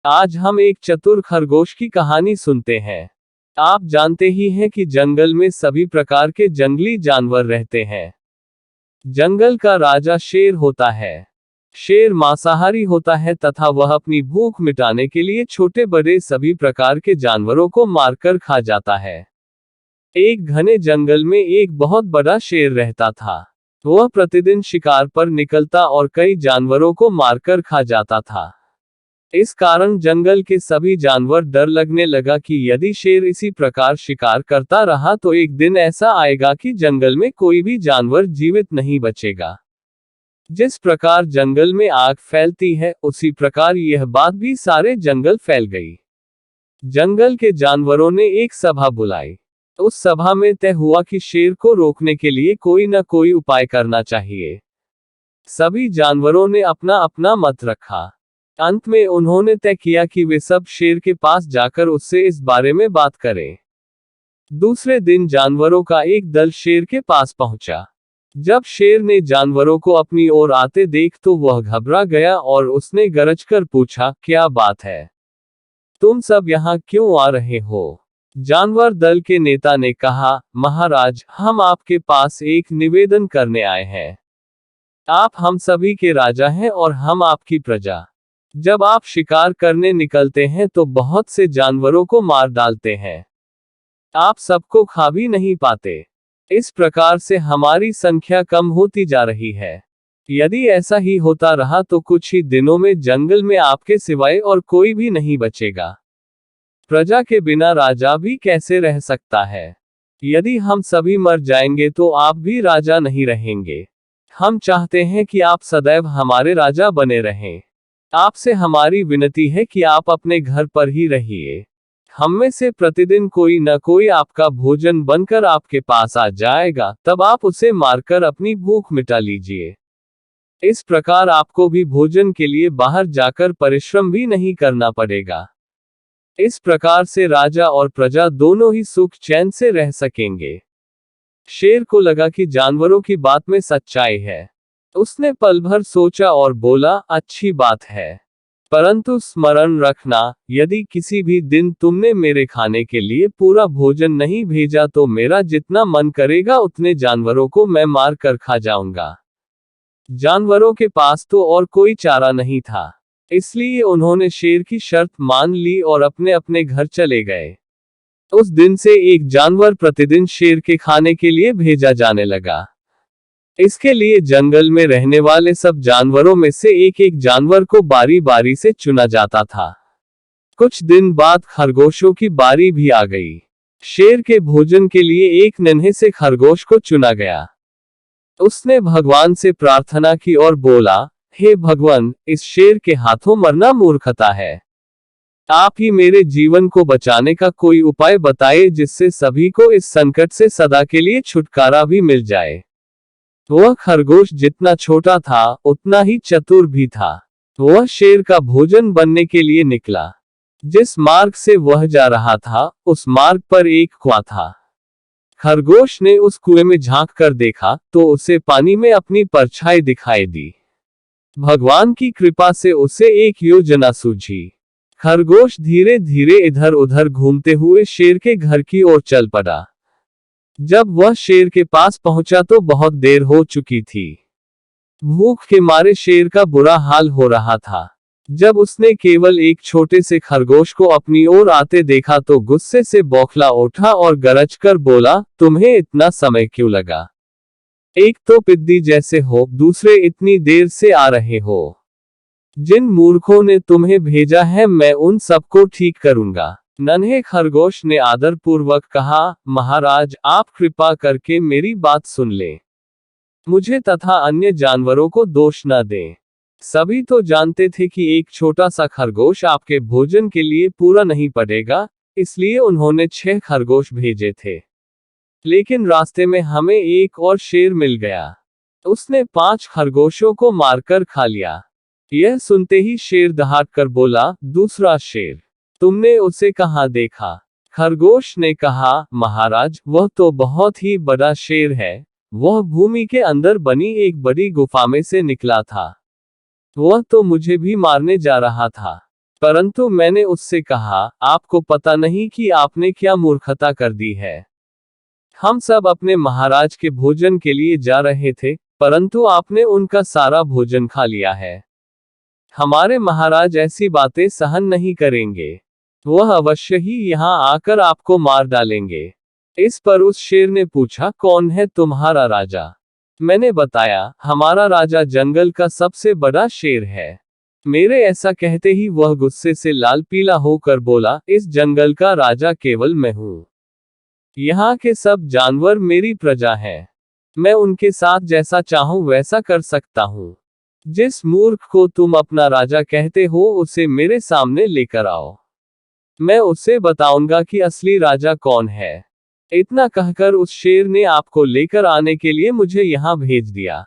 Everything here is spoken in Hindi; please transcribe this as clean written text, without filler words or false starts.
आज हम एक चतुर खरगोश की कहानी सुनते हैं। आप जानते ही हैं कि जंगल में सभी प्रकार के जंगली जानवर रहते हैं। जंगल का राजा शेर होता है। शेर मांसाहारी होता है तथा वह अपनी भूख मिटाने के लिए छोटे बड़े सभी प्रकार के जानवरों को मारकर खा जाता है। एक घने जंगल में एक बहुत बड़ा शेर रहता था। वह प्रतिदिन शिकार पर निकलता और कई जानवरों को मारकर खा जाता था। इस कारण जंगल के सभी जानवर डर लगने लगा कि यदि शेर इसी प्रकार शिकार करता रहा तो एक दिन ऐसा आएगा कि जंगल में कोई भी जानवर जीवित नहीं बचेगा। जिस प्रकार जंगल में आग फैलती है, उसी प्रकार यह बात भी सारे जंगल फैल गई। जंगल के जानवरों ने एक सभा बुलाई। उस सभा में तय हुआ कि शेर को रोकने के लिए कोई न कोई उपाय करना चाहिए। सभी जानवरों ने अपना अपना मत रखा। अंत में उन्होंने तय किया कि वे सब शेर के पास जाकर उससे इस बारे में बात करें। दूसरे दिन जानवरों का एक दल शेर के पास पहुंचा। जब शेर ने जानवरों को अपनी ओर आते देख तो वह घबरा गया और उसने गरजकर पूछा, क्या बात है? तुम सब यहाँ क्यों आ रहे हो? जानवर दल के नेता ने कहा, महाराज, हम आपके पास एक निवेदन करने आए हैं। आप हम सभी के राजा हैं और हम आपकी प्रजा। जब आप शिकार करने निकलते हैं तो बहुत से जानवरों को मार डालते हैं। आप सबको खा भी नहीं पाते। इस प्रकार से हमारी संख्या कम होती जा रही है। यदि ऐसा ही होता रहा तो कुछ ही दिनों में जंगल में आपके सिवाय और कोई भी नहीं बचेगा। प्रजा के बिना राजा भी कैसे रह सकता है? यदि हम सभी मर जाएंगे तो आप भी राजा नहीं रहेंगे। हम चाहते हैं कि आप सदैव हमारे राजा बने रहें। आपसे हमारी विनती है कि आप अपने घर पर ही रहिए। हम में से प्रतिदिन कोई न कोई आपका भोजन बनकर आपके पास आ जाएगा, तब आप उसे मारकर अपनी भूख मिटा लीजिए। इस प्रकार आपको भी भोजन के लिए बाहर जाकर परिश्रम भी नहीं करना पड़ेगा। इस प्रकार से राजा और प्रजा दोनों ही सुख चैन से रह सकेंगे। शेर को लगा कि जानवरों की बात में सच्चाई है। उसने पल भर सोचा और बोला, अच्छी बात है, परंतु स्मरण रखना, यदि किसी भी दिन तुमने मेरे खाने के लिए पूरा भोजन नहीं भेजा तो मेरा जितना मन करेगा उतने जानवरों को मैं मार कर खा जाऊंगा। जानवरों के पास तो और कोई चारा नहीं था, इसलिए उन्होंने शेर की शर्त मान ली और अपने अपने घर चले गए। उस दिन से एक जानवर प्रतिदिन शेर के खाने के लिए भेजा जाने लगा। इसके लिए जंगल में रहने वाले सब जानवरों में से एक एक जानवर को बारी बारी से चुना जाता था। कुछ दिन बाद खरगोशों की बारी भी आ गई। शेर के भोजन के लिए एक नन्हे से खरगोश को चुना गया। उसने भगवान से प्रार्थना की और बोला, हे भगवान, इस शेर के हाथों मरना मूर्खता है। आप ही मेरे जीवन को बचाने का कोई उपाय बताइए जिससे सभी को इस संकट से सदा के लिए छुटकारा भी मिल जाए। वह खरगोश जितना छोटा था उतना ही चतुर भी था। वह शेर का भोजन बनने के लिए निकला। जिस मार्ग से वह जा रहा था उस मार्ग पर एक कुआं था। खरगोश ने उस कुएं में झांक कर देखा तो उसे पानी में अपनी परछाई दिखाई दी। भगवान की कृपा से उसे एक योजना सूझी। खरगोश धीरे धीरे इधर उधर घूमते हुए शेर के घर की ओर चल पड़ा। जब वह शेर के पास पहुंचा तो बहुत देर हो चुकी थी। भूख के मारे शेर का बुरा हाल हो रहा था। जब उसने केवल एक छोटे से खरगोश को अपनी ओर आते देखा तो गुस्से से बौखला उठा और गरजकर बोला, तुम्हें इतना समय क्यों लगा? एक तो पिद्दी जैसे हो, दूसरे इतनी देर से आ रहे हो। जिन मूर्खों ने तुम्हें भेजा है मैं उन सबको ठीक करूंगा। नन्हे खरगोश ने आदरपूर्वक कहा, महाराज, आप कृपा करके मेरी बात सुन लें। मुझे तथा अन्य जानवरों को दोष न दें। सभी तो जानते थे कि एक छोटा सा खरगोश आपके भोजन के लिए पूरा नहीं पड़ेगा, इसलिए उन्होंने 6 खरगोश भेजे थे। लेकिन रास्ते में हमें एक और शेर मिल गया। उसने 5 खरगोशों को मारकर खा लिया। यह सुनते ही शेर दहाड़ कर बोला, दूसरा शेर, तुमने उसे कहाँ देखा? खरगोश ने कहा, महाराज, वह तो बहुत ही बड़ा शेर है। वह भूमि के अंदर बनी एक बड़ी गुफा में से निकला था। वह तो मुझे भी मारने जा रहा था। परंतु मैंने उससे कहा, आपको पता नहीं कि आपने क्या मूर्खता कर दी है। हम सब अपने महाराज के भोजन के लिए जा रहे थे, परंतु आपने उनका सारा भोजन खा लिया है। हमारे महाराज ऐसी बातें सहन नहीं करेंगे। वह अवश्य ही यहाँ आकर आपको मार डालेंगे। इस पर उस शेर ने पूछा, कौन है तुम्हारा राजा? मैंने बताया, हमारा राजा जंगल का सबसे बड़ा शेर है। मेरे ऐसा कहते ही वह गुस्से से लाल पीला होकर बोला, इस जंगल का राजा केवल मैं हूँ। यहाँ के सब जानवर मेरी प्रजा हैं। मैं उनके साथ जैसा चाहूं वैसा कर सकता हूँ। जिस मूर्ख को तुम अपना राजा कहते हो उसे मेरे सामने लेकर आओ। मैं उसे बताऊंगा कि असली राजा कौन है। इतना कहकर उस शेर ने आपको लेकर आने के लिए मुझे यहाँ भेज दिया।